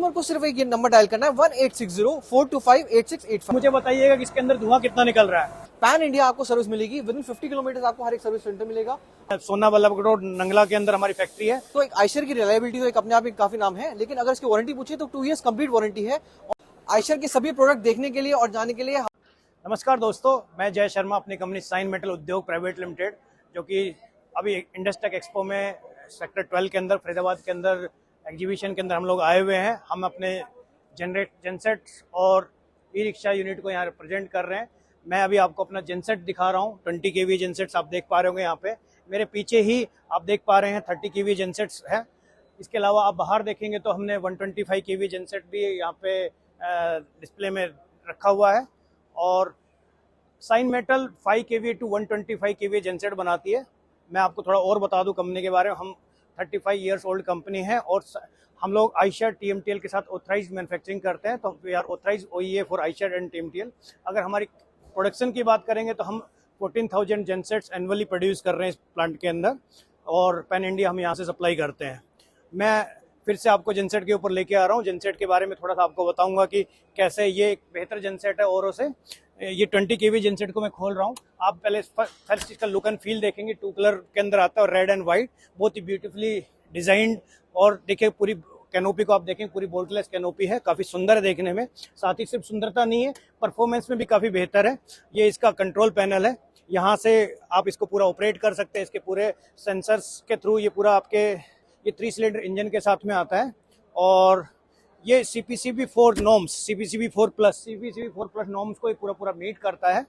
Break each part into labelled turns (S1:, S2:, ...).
S1: Customer को सिर्फ एक ये नंबर डायल करना है 1860-425-8685।
S2: मुझे बताइएगा कि इसके अंदर धुआं कितना निकल रहा है।
S1: पैन इंडिया आपको सर्विस मिलेगी, विद इन 50 किलोमीटर आपको हर एक सर्विस सेंटर मिलेगा।
S2: सोना वल्लभ रोड नंगला के अंदर हमारी फैक्ट्री है।
S1: तो एक आयशर की रिलायबिलिटी तो एक अपने आप में काफी नाम है, लेकिन अगर इसकी वारंटी पूछे तो 2 इयर्स कंप्लीट वारंटी है। आयशर के सभी प्रोडक्ट देखने के लिए और जाने के लिए
S2: नमस्कार दोस्तों, मैं जय शर्मा अपनी कंपनी साइन मेटल उद्योग प्राइवेट लिमिटेड, जो कि अभी इंडस्टेक एक्सपो में सेक्टर 12 के अंदर फरीदाबाद के अंदर एग्जीबिशन के अंदर हम लोग आए हुए हैं। हम अपने जेनसेट्स और ई रिक्शा यूनिट को यहाँ रिप्रेजेंट कर रहे हैं। मैं अभी आपको अपना जेनसेट दिखा रहा हूँ। 20 kV जेनसेट्स आप देख पा रहे होंगे यहाँ पे। मेरे पीछे ही आप देख पा रहे हैं 30 kV जेनसेट्स है। इसके अलावा आप बाहर देखेंगे तो हमने 125 kV जेनसेट भी यहाँ पे डिस्प्ले में रखा हुआ है। और साइन मेटल 5 kV to 125 kV जेनसेट बनाती है। मैं आपको थोड़ा और बता दूं कंपनी के बारे में। हम 35 ईयर्स ओल्ड कंपनी है और हम लोग आयशर TMTL के साथ ऑथराइज्ड मैन्युफैक्चरिंग करते हैं। तो we are authorized OEA for Eicher and TMTL। अगर हमारी प्रोडक्शन की बात करेंगे तो हम 14,000 जेनसेट्स एनुअली प्रोड्यूस कर रहे हैं इस प्लांट के अंदर, और पैन इंडिया हम यहाँ से सप्लाई करते हैं। मैं फिर से आपको जेनसेट के ऊपर लेके आ रहा हूँ। जेनसेट के बारे में थोड़ा सा आपको बताऊंगा कि कैसे ये एक बेहतर जेनसेट है औरों से। ये 20 kV जेनसेट को मैं खोल रहा हूँ। आप पहले फर्स्ट इसका लुक एंड फील देखेंगे। 2 कलर के अंदर आता है, रेड एंड व्हाइट, बहुत ही ब्यूटीफुली डिजाइंड। और देखिए पूरी कैनोपी को आप देखें, पूरी बोल्टलेस कैनोपी है, काफ़ी सुंदर है देखने में। साथ ही सिर्फ सुंदरता नहीं है, परफॉर्मेंस में भी काफ़ी बेहतर है। ये इसका कंट्रोल पैनल है, यहाँ से आप इसको पूरा ऑपरेट कर सकते हैं। इसके पूरे सेंसर्स के थ्रू ये पूरा आपके ये 3 सिलेंडर इंजन के साथ में आता है। और ये CPCB4 norms, CPCB4 plus norms को पूरा मीट करता है।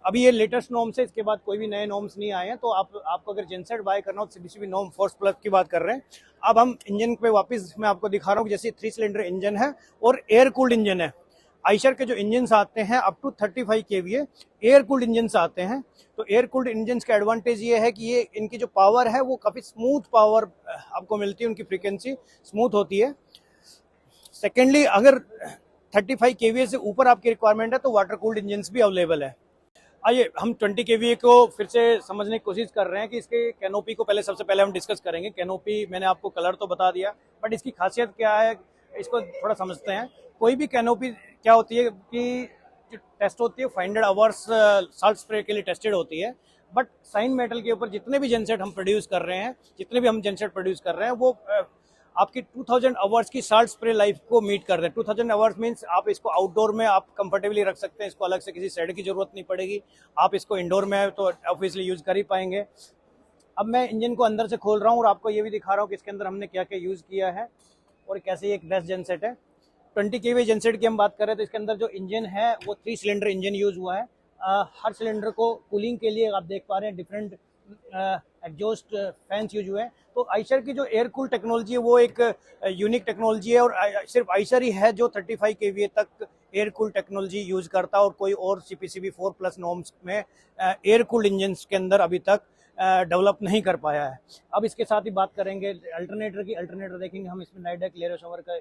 S2: अभी ये लेटेस्ट नॉर्म्स है, इसके बाद कोई भी नए नॉर्म्स नहीं आए हैं। तो आपको अगर जेनसेट बाय करना हो तो CPCB नॉर्म 4 प्लस की बात कर रहे हैं। अब हम इंजन पे वापस मैं आपको दिखा रहा हूँ। जैसे 3 सिलेंडर इंजन है और एयर कूल्ड इंजन है। आयशर के जो इंजन आते हैं up to 35 kVA air cooled engine आते हैं। तो एयर कूल्ड इंजन का एडवांटेज ये है कि ये इनकी जो पावर है वो काफ़ी स्मूथ पावर आपको मिलती है, उनकी फ्रीक्वेंसी स्मूथ होती है। सेकेंडली, अगर 35 kVA से ऊपर आपकी रिक्वायरमेंट है तो वाटर कूल्ड इंजन भी अवेलेबल है। आइए हम 20 kVA को फिर से समझने की कोशिश कर रहे हैं कि इसके कैनोपी को सबसे पहले हम डिस्कस करेंगे। कैनोपी मैंने आपको कलर तो बता दिया, बट इसकी खासियत क्या है इसको थोड़ा समझते हैं। कोई भी कैनोपी क्या होती है कि जो टेस्ट होती है 500 आवर्स साल्ट स्प्रे के लिए टेस्टेड होती है। बट साइन मेटल के ऊपर जितने भी जेनसेट हम प्रोड्यूस कर रहे हैं, वो आपकी 2000 आवर्स की साल्ट स्प्रे लाइफ को मीट कर रहे हैं। 2000 आवर्स मीन्स आप इसको आउटडोर में आप कंफर्टेबली रख सकते हैं। इसको अलग से किसी शेड की जरूरत नहीं पड़ेगी। आप इसको इंडोर में तो ऑब्वियसली यूज कर ही पाएंगे। अब मैं इंजन को अंदर से खोल रहा हूँ और आपको ये भी दिखा रहा हूँ कि इसके अंदर हमने क्या क्या यूज किया है और कैसे ये एक बेस्ट जेनसेट है। 20 kV जेनसेट की हम बात कर रहे हैं तो इसके अंदर जो इंजन है वो 3 सिलेंडर इंजन यूज हुआ है। हर सिलेंडर को कूलिंग के लिए आप देख पा रहे हैं डिफरेंट एग्जॉस्ट फैंस यूज हुए हैं। तो आयशर की जो एयर कूल टेक्नोलॉजी है वो एक यूनिक टेक्नोलॉजी है, और सिर्फ आयशर ही है जो 35 kVA तक एयर कूल टेक्नोलॉजी यूज करता है। और कोई और CPCB4 प्लस नॉर्म्स में एयर कूल्ड इंजन के अंदर अभी तक डेवलप नहीं कर पाया है। अब इसके साथ ही बात करेंगे अल्टरनेटर की। अल्टरनेटर देखेंगे हम, इसमें नाइडेक लेरोशोवर का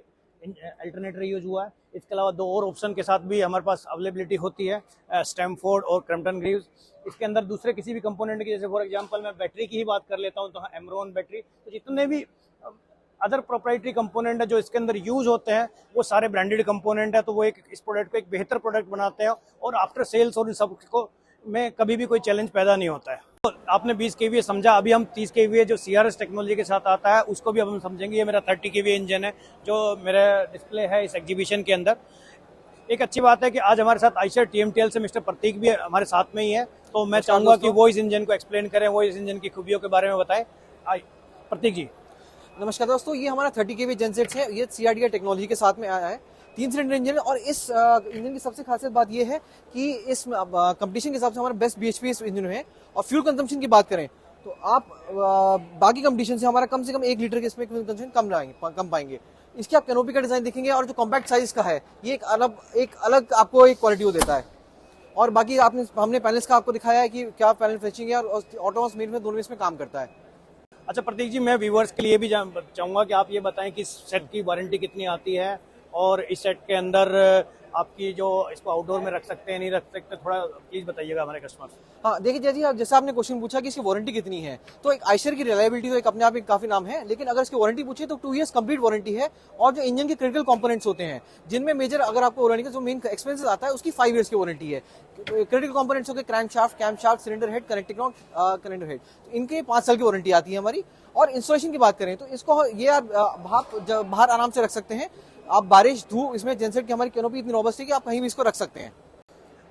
S2: अल्टरनेटर यूज हुआ है। इसके अलावा 2 और ऑप्शन के साथ भी हमारे पास अवेलेबिलिटी होती है, स्टैमफोर्ड और क्रम्पटन ग्रीव्स। इसके अंदर दूसरे किसी भी कंपोनेंट की, जैसे फॉर एग्जांपल मैं बैटरी की ही बात कर लेता हूं तो एमरॉन बैटरी, तो जितने भी अदर प्रोप्राइटरी कंपोनेंट है जो इसके अंदर यूज होते हैं वो सारे ब्रांडेड कंपोनेंट है। तो वो इस प्रोडक्ट को एक बेहतर प्रोडक्ट बनाते हैं, और आफ्टर सेल्स और इन सब को में कभी भी कोई चैलेंज पैदा नहीं होता है। तो आपने 20 kVA समझा, अभी हम 30 kVA जो CRS टेक्नोलॉजी के साथ आता है उसको भी अब हम समझेंगे। ये मेरा 30 kVA इंजन है जो मेरा डिस्प्ले है इस एग्जीबिशन के अंदर। एक अच्छी बात है कि आज हमारे साथ आयशर TMTL से मिस्टर प्रतीक भी हमारे साथ में ही है। तो मैं चाहूँगा कि वो इस इंजन को एक्सप्लेन करें, वो इस इंजन की खूबियों के बारे में बताएं। प्रतीक जी।
S1: नमस्कार दोस्तों, ये हमारा 30 kV जेनसेट है। ये CRDI टेक्नोलॉजी के साथ में आया है, 3 सिलेंडर इंजन। और इस इंजन की सबसे खासियत बात ये है कि इस कंपटीशन के हिसाब से हमारा बेस्ट BHP इस इंजन में है। और फ्यूल कंजम्पशन की बात करें तो आप बाकी कंपटीशन से हमारा कम से कम 1 लीटर के इसमें कंजम्पशन कम पाएंगे। इसकी आप कैनोपी का डिजाइन देखेंगे और जो कॉम्पैक्ट साइज का है ये एक अलग आपको एक क्वालिटी देता है। और बाकी हमने पैनल्स का आपको दिखाया है कि क्या पैनल फ्रेशिंग है और ऑटोनॉमस मोड में दोनों इसमें काम करता है।
S2: अच्छा प्रतीक जी, मैं व्यूवर्स के लिए भी चाहूँगा कि आप ये बताएं कि इस सेट की वारंटी कितनी आती है, और इस सेट के अंदर आपकी जो इसको आउटडोर में रख सकते हैं नहीं रख सकते, थोड़ा प्लीज बताइएगा हमारे कस्टमर।
S1: हाँ देखिए जय जी, आप जैसा आपने क्वेश्चन पूछा कि इसकी वारंटी कितनी है, तो एक आयशर की रिलायबिलिटी तो एक अपने आप में काफी नाम है, लेकिन अगर इसकी वारंटी पूछे तो 2 इयर्स कंप्लीट वारंटी है। और जो इंजन के क्रिटिकल कंपोनेंट्स होते हैं जिनमें मेजर अगर आपको वारंटी का जो मेन एक्सपेंसेस आता है उसकी 5 इयर्स की वारंटी है। क्रिटिकल कंपोनेंट्स हो गए crankshaft, camshaft, cylinder head, connecting rod, connector head, इनके 5 साल की वारंटी आती है हमारी। और इंस्टॉलेशन की बात करें तो इसको ये आप बाहर आराम से रख सकते हैं। आप बारिश धूप, इसमें जेनसेट की हमारी कैनोपी इतनी रोबस्ट है कि आप कहीं भी इसको रख सकते हैं।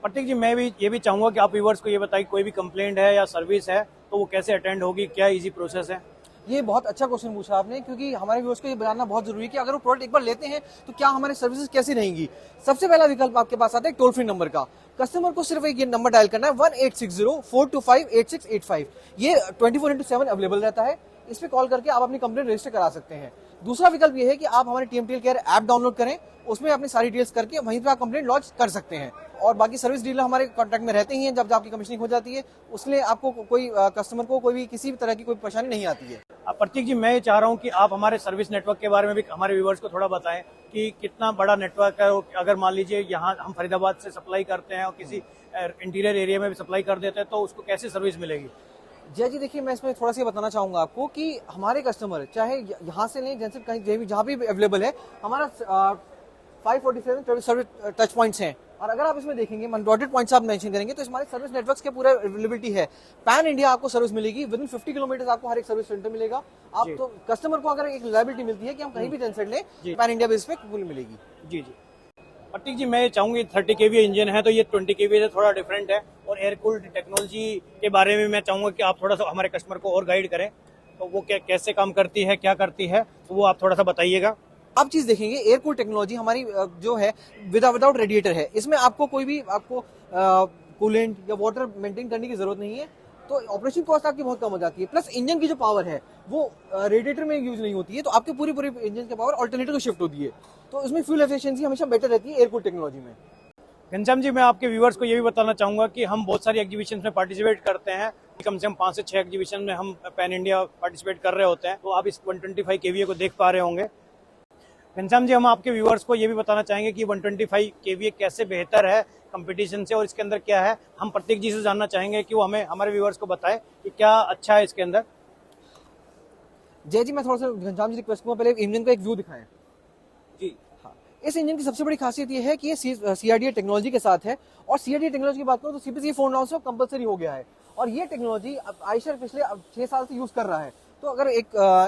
S2: प्रतीक जी, मैं भी ये भी चाहूंगा कि आप व्यूअर्स को ये बताइए कोई भी कंप्लेंट है या सर्विस है तो वो कैसे अटेंड होगी, क्या इजी प्रोसेस है?
S1: ये बहुत अच्छा क्वेश्चन पूछा आपने, क्योंकि हमारे व्यूअर्स को ये जानना बहुत जरूरी है कि अगर वो प्रोडक्ट एक बार लेते हैं तो क्या हमारी सर्विसेज कैसी रहेंगी। सबसे पहला विकल्प आपके पास आता है टोल फ्री नंबर का। कस्टमर को सिर्फ एक ये नंबर डायल करना है 1860-425-8685। ये 24/7 अवेलेबल रहता है। इस पे कॉल करके आप अपनी कंप्लेंट रजिस्टर करा सकते हैं। दूसरा विकल्प ये है कि आप हमारे TMTL केयर ऐप डाउनलोड करें, उसमें अपनी सारी डिटेल्स करके वहीं पे आप कंप्लेंट लॉन्च कर सकते हैं। और बाकी सर्विस डीलर हमारे कॉन्टैक्ट में रहते ही हैं जब आपकी कमीशनिंग हो जाती है, उसलिए आपको कोई कस्टमर को कोई भी किसी भी तरह की कोई परेशानी नहीं आती है।
S2: अब प्रतीक जी, मैं ये चाह रहा हूँ कि आप हमारे सर्विस नेटवर्क के बारे में भी हमारे व्यूअर्स को थोड़ा बताएं कि कितना बड़ा नेटवर्क है। अगर मान लीजिए यहाँ हम फरीदाबाद से सप्लाई करते हैं और किसी इंटीरियर एरिया में भी सप्लाई कर देते हैं तो उसको कैसे सर्विस मिलेगी?
S1: जय जी देखिए, मैं इसमें थोड़ा सा बताना चाहूंगा आपको कि हमारे कस्टमर चाहे यहाँ से लें, जैसे कहीं जहाँ भी अवेलेबल है, हमारा 547 सर्विस टच पॉइंट्स हैं। और अगर आप इसमें देखेंगे डॉटेड पॉइंट्स आप मेंशन करेंगे तो हमारे सर्विस नेटवर्क्स के पूरा अवेलेबिलिटी है। पैन इंडिया आपको सर्विस मिलेगी, विद इन 50 किलोमीटर आपको हर एक सर्विस सेंटर मिलेगा। आप तो कस्टमर को अगर एक रिलायबिलिटी मिलती है कि हम कहीं भी जेनसेट लें, पैन इंडिया बेस पे पूरी मिलेगी।
S2: जी जी प्रतीक जी, मैं ये चाहूंगी 30 kVA इंजन है तो ये 20 kVA से थोड़ा डिफरेंट है। और एयर कूल्ड टेक्नोलॉजी के बारे में मैं चाहूंगा कि आप थोड़ा सा हमारे कस्टमर को और गाइड करें, तो वो कैसे काम करती है, क्या करती है, तो वो आप थोड़ा सा बताइएगा।
S1: आप चीज देखेंगे, एयर कूल टेक्नोलॉजी हमारी जो है विदाउट रेडिएटर है। इसमें आपको कोई भी कूलेंट या वाटर मेंटेन करने की जरूरत नहीं है, तो ऑपरेशन कॉस्ट आपकी बहुत कम हो जाती है। प्लस इंजन की जो पावर है वो रेडिएटर में यूज नहीं होती है, तो आपके पूरी इंजन की पावर अल्टरनेटर को शिफ्ट होती है, तो इसमें फ्यूल एफिशिएंसी हमेशा बेटर रहती है एयर कूल टेक्नोलॉजी में।
S2: घनश्याम जी, मैं आपके व्यूअर्स को ये भी बताना चाहूंगा कि हम बहुत सारी एग्जीबिशन में पार्टिसिपेट करते हैं, कम से कम 5 से 6 एग्जीबिशन में हम पैन इंडिया पार्टिसिपेट कर रहे होते हैं, तो आप इस 125 kVA को देख पा रहे होंगे। घनश्याम जी, हम आपके व्यूअर्स को ये भी बताना चाहेंगे कि 125 kVA कैसे बेहतर है कंपटीशन से और इसके अंदर क्या है। हम प्रतीक जी से जानना चाहेंगे कि वो हमें हमारे व्यूअर्स को बताए कि क्या अच्छा है इसके अंदर।
S1: जय जी, मैं थोड़ा सा घनश्याम जी रिक्वेस्ट करूंगा, पहले इंजन का एक व्यू दिखाएं।
S2: जी
S1: हाँ, इस इंजन की सबसे बड़ी खासियत ये है कि ये CRDA टेक्नोलॉजी के साथ है। और CRDA टेक्नोलॉजी की बात करूं तो CPCB 4 कंपलसरी हो गया है। और ये टेक्नोलॉजी आयशर पिछले 6 साल से यूज कर रहा है। तो अगर एक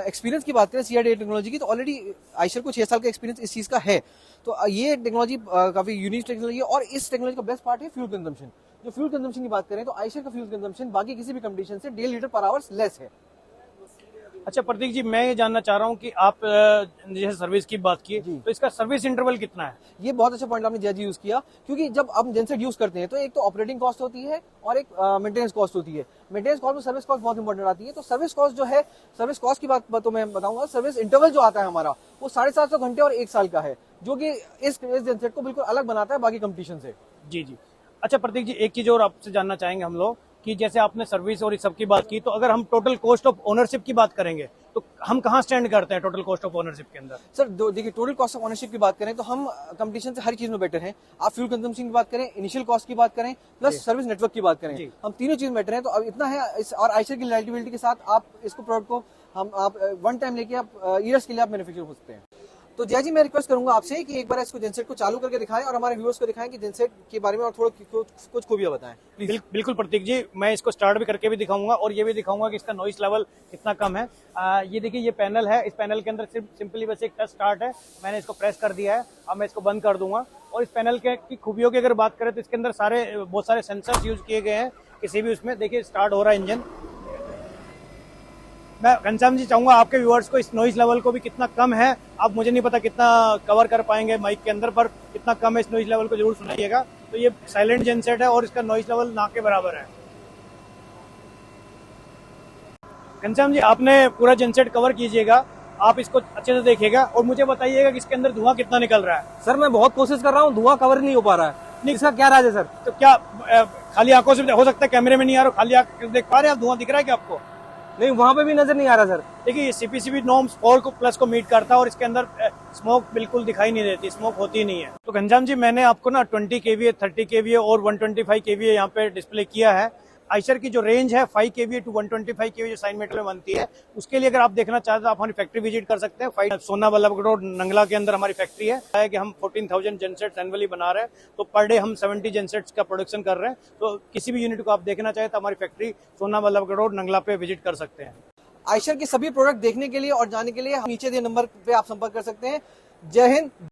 S1: एक्सपीरियंस की बात करें CRDA टेक्नोलॉजी की, तो ऑलरेडी आयशर को 6 साल का एक्सपीरियंस इस चीज का है। तो ये टेक्नोलॉजी काफी यूनिक टेक्नोलॉजी है। और इस टेक्नोलॉजी का बेस्ट पार्ट है फ्यूल कंजम्पशन। जो फ्यूल कंजम्पशन की बात करें तो आयशर का फ्यूल कंजम्पशन बाकी किसी भी कंपटीशन से 1.5 लीटर पर आवर्स लेस है।
S2: अच्छा प्रतीक जी, मैं ये जानना चाह रहा हूँ कि आप जैसे सर्विस की बात की तो इसका सर्विस इंटरवल कितना है?
S1: ये बहुत अच्छा पॉइंट आपने जय यूज किया, क्योंकि जब हम जेनसेट यूज करते हैं तो एक तो ऑपरेटिंग कॉस्ट होती है और एक मेंटेनेंस कॉस्ट होती है। मेंटेनेंस कॉस्ट में सर्विस कॉस्ट बहुत इंपॉर्टेंट आती है। तो सर्विस कॉस्ट जो है, सर्विस कॉस्ट की बात तो मैं बताऊंगा, सर्विस इंटरवल जो आता है हमारा वो 750 घंटे और 1 साल का है, जो कि इस जेनसेट को बिल्कुल अलग बनाता है बाकी कंपटीशन से।
S2: जी जी। अच्छा प्रतीक जी, एक चीज और आपसे जानना चाहेंगे हम लोग कि जैसे आपने सर्विस और इस सब की बात की, तो अगर हम टोटल कॉस्ट ऑफ ओनरशिप की बात करेंगे तो हम कहाँ स्टैंड करते हैं टोटल कॉस्ट ऑफ ओनरशिप के अंदर?
S1: सर देखिए, टोटल कॉस्ट ऑफ ओनरशिप की बात करें तो हम कंपटीशन से हर चीज में बेटर हैं। आप फ्यूल कंजम्पशन की बात करें, इनिशियल कॉस्ट की बात करें, प्लस सर्विस नेटवर्क की बात करें, हम तीनों चीज बेटर हैं। तो अब इतना है और आयशर की रिलायबिलिटी के साथ आप इसको प्रोडक्ट को आप वन टाइम लेके आप ईयर्स के लिए आप मैन्युफैक्चर हो सकते हैं। तो जय जी, मैं रिक्वेस्ट करूंगा आपसे कि एक बार इसको जेनसेट को चालू करके दिखाएं और हमारे व्यूअर्स को दिखाएं कि जेनसेट के बारे में और थोड़ा कुछ खूबियां बताएं।
S2: बिल्कुल प्रतीक जी, मैं इसको स्टार्ट भी करके भी दिखाऊंगा और ये भी दिखाऊंगा कि इसका नॉइस लेवल कितना कम है। ये देखिए, ये पैनल है, इस पैनल के अंदर सिर्फ सिंपली बस एक टच स्टार्ट है। मैंने इसको प्रेस कर दिया है, अब मैं इसको बंद कर दूंगा। और इस पैनल की खूबियों की अगर बात करें तो इसके अंदर बहुत सारे सेंसर्स यूज किए गए हैं। किसी भी उसमें देखिए स्टार्ट हो रहा है इंजन। मैं घनश्याम जी चाहूंगा आपके व्यूअर्स को इस नॉइस लेवल को भी कितना कम है, आप मुझे नहीं पता कितना कवर कर पाएंगे माइक के अंदर, पर कितना कम है इस नॉइस लेवल को जरूर सुनाइएगा। तो ये साइलेंट जेनसेट है और इसका नॉइस लेवल ना के बराबर है। घनश्याम जी, आपने पूरा जेनसेट कवर कीजिएगा, आप इसको अच्छे से देखिएगा और मुझे बताइएगा कि इसके अंदर धुआं कितना निकल रहा है।
S1: सर मैं बहुत कोशिश कर रहा हूँ, धुआं कवर नहीं हो पा रहा है। नहीं, इसका क्या राज है सर?
S2: तो क्या खाली आंखों से हो सकता है कैमरे में नहीं आ रहा, खाली आंख देख पा रहे हैं आप, धुआं दिख रहा है क्या आपको?
S1: नहीं वहाँ पे भी नजर नहीं आ रहा सर।
S2: देखिए ये सीपीसीबी नॉर्म्स 4 को प्लस को मीट करता है और इसके अंदर स्मोक बिल्कुल दिखाई नहीं देती, स्मोक होती नहीं है। तो घनश्याम जी मैंने आपको ना 20 kVA, 30 kVA और 125 kVA यहाँ पे डिस्प्ले किया है। आइशर की जो रेंज है 5 kVA टू 125 kVA जो साइन मेटल में बनती है, उसके लिए अगर आप देखना चाहते हैं तो आप हमारी फैक्ट्री विजिट कर सकते हैं। सोना बल्लभगढ़ रोड नंगला के अंदर हमारी फैक्ट्री है कि हम 14,000 जेनसेट्स एनुअली बना रहे हैं, तो पर डे हम 70 जेनसेट्स का प्रोडक्शन कर रहे हैं। तो किसी भी यूनिट को आप देखना चाहे तो हमारी फैक्ट्री सोना बल्लभगढ़ रोड नंगला पे विजिट कर सकते हैं।
S1: आइशर के सभी प्रोडक्ट देखने के लिए और जानने के लिए नीचे दिए नंबर पे आप संपर्क कर सकते हैं। जय हिंद।